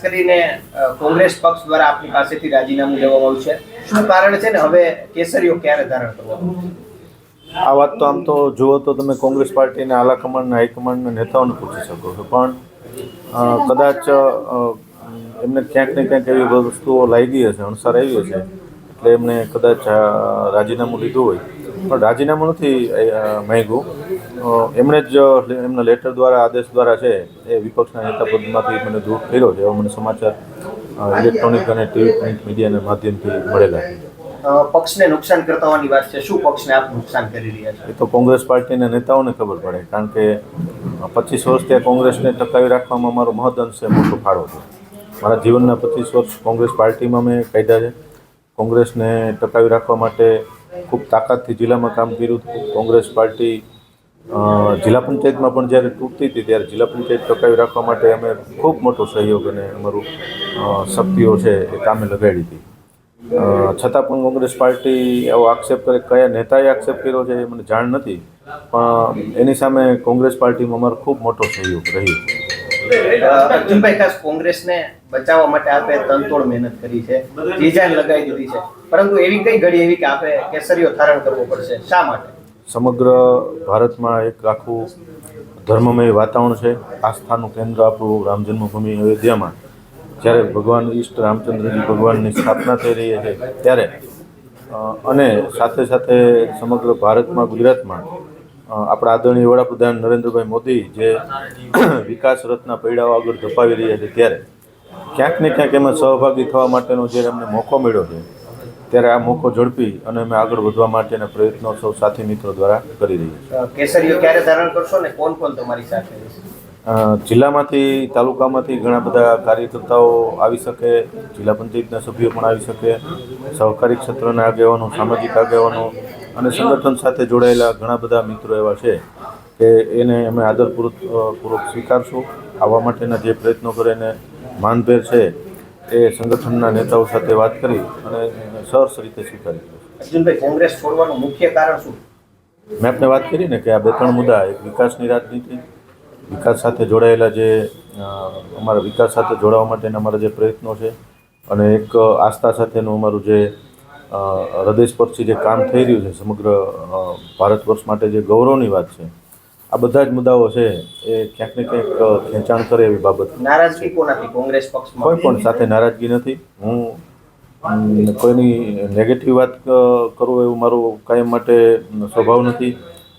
કરીને કોંગ્રેસ પક્ષ દ્વારા આપની પાસેથી રાજીનામું લેવામાં આવ્યું છે, શું કારણ છે ને હવે કેસરીઓ ક્યારે ધારણ કરવાનું? આ વાત તો આમ તો જુઓ તો તમે કોંગ્રેસ પાર્ટીના આલાકમાન્ડના હાઈકમાન્ડના નેતાઓને પૂછી શકો છો, પણ કદાચ એમને ક્યાંક ને ક્યાંક એવી વસ્તુઓ લાગી હશે, અણસાર આવી હશે, એટલે એમને કદાચ રાજીનામું લીધું હોય. પણ રાજીનામું નથી માંગ્યું, એમણે જ એમના લેટર દ્વારા આદેશ દ્વારા છે એ વિપક્ષના નેતા પદમાંથી મને દૂર કર્યો છે, એવા મને સમાચાર ઇલેક્ટ્રોનિક અને ટીવી પ્રિન્ટ મીડિયાના માધ્યમથી મળેલા છે. પક્ષને નુકસાન કરતા હોવાની વાત છે, શું પક્ષને આપ નુકસાન કરી રહ્યા છો? એ તો કોંગ્રેસ પાર્ટીના નેતાઓને ખબર પડે, કારણ કે 25 વર્ષ ત્યાં કોંગ્રેસને ટકાવી રાખવામાં મારો મહદઅંશે મોટો ફાળો છે. મારા જીવનના 25 વર્ષ કોંગ્રેસ પાર્ટીમાં મેં કાઢ્યા છે. કોંગ્રેસને ટકાવી રાખવા માટે ખૂબ તાકાતથી જિલ્લામાં કામ કર્યું હતું. કોંગ્રેસ પાર્ટી જિલ્લા પંચાયતમાં પણ જ્યારે તૂટતી હતી ત્યારે જિલ્લા પંચાયત ટકાવી રાખવા માટે અમે ખૂબ મોટો સહયોગ અને અમારું શક્તિઓ છે એ કામે લગાડી હતી. છતાં પણ કોંગ્રેસ પાર્ટી એવો આક્ષેપ કરે, કયા નેતાએ આક્ષેપ કર્યો છે એ મને જાણ નથી, પણ એની સામે કોંગ્રેસ પાર્ટીમાં અમારો ખૂબ મોટો સહયોગ રહ્યો છે. અર્જુનભાઈ, ખાસ કોંગ્રેસને બચાવવા માટે આપે તનતોડ મહેનત કરી છે, ડિઝાઇન લગાવી દીધી છે, પરંતુ એવી કઈ ઘડી એવી કે આપે કેસરીઓ ધારણ કરવો પડશે, શા માટે? સમગ્ર ભારતમાં એક આખું ધર્મમય વાતાવરણ છે. આસ્થાનું કેન્દ્ર આપણું રામ જન્મભૂમિ અયોધ્યામાં જ્યારે ભગવાન ઈષ્ટ રામચંદ્રજી ભગવાનની સ્થાપના થઈ રહી છે ત્યારે અને સાથે સાથે સમગ્ર ભારતમાં, ગુજરાતમાં આપણા આદરણીય વડાપ્રધાન નરેન્દ્રભાઈ મોદી જે વિકાસ રથના પૈડાઓ આગળ ધપાવી રહ્યા છે ત્યારે ક્યાંક ને ક્યાંક એમાં સહભાગી થવા માટેનો જ્યારે અમને મોકો મળ્યો છે ત્યારે આ મોકો ઝડપી અને અમે આગળ વધવા માટેના પ્રયત્નો સૌ સાથી મિત્રો દ્વારા કરી રહ્યા છીએ. કેસરીઓ ક્યારે ધારણ કરશો ને કોણ કોણ તમારી સાથે રહેશે? જિલ્લામાંથી, તાલુકામાંથી ઘણા બધા કાર્યકર્તાઓ આવી શકે, જિલ્લા પંચાયતના સભ્યો પણ આવી શકે, સહકારી ક્ષેત્રના આગેવાનો, સામાજિક આગેવાનો અને સંગઠન સાથે જોડાયેલા ઘણા બધા મિત્રો એવા છે કે એને અમે આદરપૂર્વક સ્વીકારશું. આવવા માટેના જે પ્રયત્નો કરે એને માનભેર છે એ સંગઠનના નેતાઓ સાથે વાત કરી અને સરસ રીતે સ્વીકારી. અર્જુનભાઈ, કોંગ્રેસ છોડવાનું મુખ્ય કારણ શું? મેં આપને વાત કરી ને કે આ 2-3 મુદ્દા, એક વિકાસની રાજનીતિ, વિકાસ સાથે જોડાયેલા જે અમારા વિકાસ સાથે જોડાવા માટેના અમારા જે પ્રયત્નો છે, અને એક આસ્થા સાથેનું અમારું જે હૃદયસ્પર્શી જે કામ થઈ રહ્યું છે સમગ્ર ભારત વર્ષ માટે જે ગૌરવની વાત છે, આ બધા જ મુદ્દાઓ છે એ ક્યાંક ને ક્યાંક ખેંચાણ કરે એવી બાબત. નારાજગી કોનાથી? કોંગ્રેસ પક્ષમાં કોઈ પણ સાથે નારાજગી નથી. હું કોઈની નેગેટિવ વાત કરું એવું મારું કાયમ માટે સ્વભાવ નથી,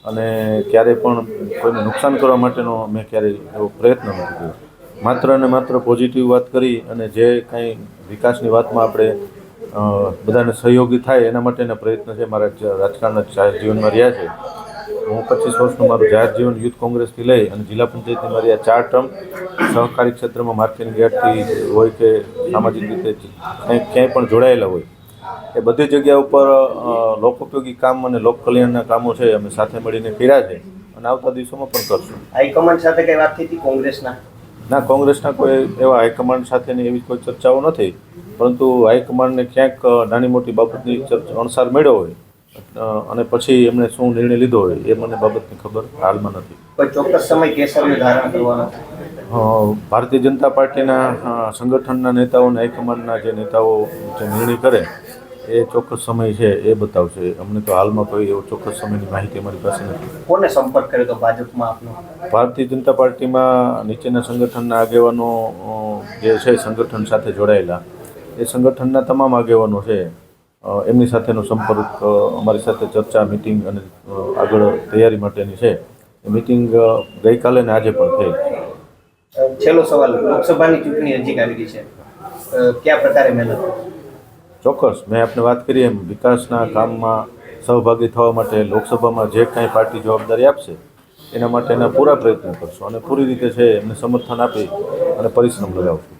અને ક્યારેય પણ કોઈને નુકસાન કરવા માટેનો મેં ક્યારેય એવો પ્રયત્ન નથી કર્યો. માત્ર અને માત્ર પોઝિટિવ વાત કરી અને જે કાંઈ વિકાસની વાતમાં આપણે બધાને સહયોગી થાય એના માટેના પ્રયત્ન છે મારા રાજકારણના જાહેર જીવનમાં રહ્યા છે. હું 25 વર્ષનું મારું જાહેર જીવન યુથ કોંગ્રેસથી લઈ અને જિલ્લા પંચાયતની મારી આ 4 ટર્મ સહકારી ક્ષેત્રમાં માર્કેટિંગ યાર્ડથી હોય કે સામાજિક રીતે ક્યાંય પણ જોડાયેલા હોય, એ બધી જગ્યા ઉપર લોકોપયોગી કામ અને લોક કલ્યાણના કામો છે અમે સાથે મળીને કર્યા છે અને આવતા દિવસોમાં પણ કરશું. હાઈકમાન્ડ સાથે કઈ વાત થઈ હતી કોંગ્રેસના? ના, કોંગ્રેસના કોઈ એવા હાઈકમાન્ડ સાથેની એવી કોઈ ચર્ચાઓ નથી, પરંતુ હાઈકમાન્ડને ક્યાંક નાની મોટી બાબતની અણસાર મળ્યો હોય અને પછી એમણે શું નિર્ણય લીધો હોય એ મને બાબતની ખબર હાલમાં નથી. કોઈ ચોક્કસ સમય કેસરીઓ ધારણ કરવાનો? ભારતીય જનતા પાર્ટીના સંગઠનના નેતાઓ અને હાઈકમાન્ડના જે નેતાઓ જે નિર્ણય કરે એ ચોક્કસ સમય છે એ બતાવશે. અમને તો હાલમાં કોઈ એવો ચોક્કસ સમયની માહિતી અમારી પાસે નથી. કોને સંપર્ક કર્યો તો ભાજપમાં આપનો? ભારતીય જનતા પાર્ટીમાં નીચેના સંગઠનના આગેવાનો જે છે સંગઠન સાથે જોડાયેલા, એ સંગઠનના તમામ આગેવાનો છે એમની સાથેનો સંપર્ક, અમારી સાથે ચર્ચા, મિટિંગ અને આગળ તૈયારી માટેની છે. એ મિટિંગ ગઈકાલે ને આજે પણ થઈ. છેલ્લો સવાલ, લોકસભાની ચૂંટણી નજીક આવી રહી છે, કયા પ્રકારે મહેનત? ચોક્કસ, મેં આપને વાત કરી એમ વિકાસના કામમાં સહભાગી થવા માટે લોકસભામાં જે કાંઈ પાર્ટી જવાબદારી આપશે એના માટેના પૂરા પ્રયત્નો કરશું અને પૂરી રીતે છે એમને સમર્થન આપી અને પરિશ્રમ લગાવશું.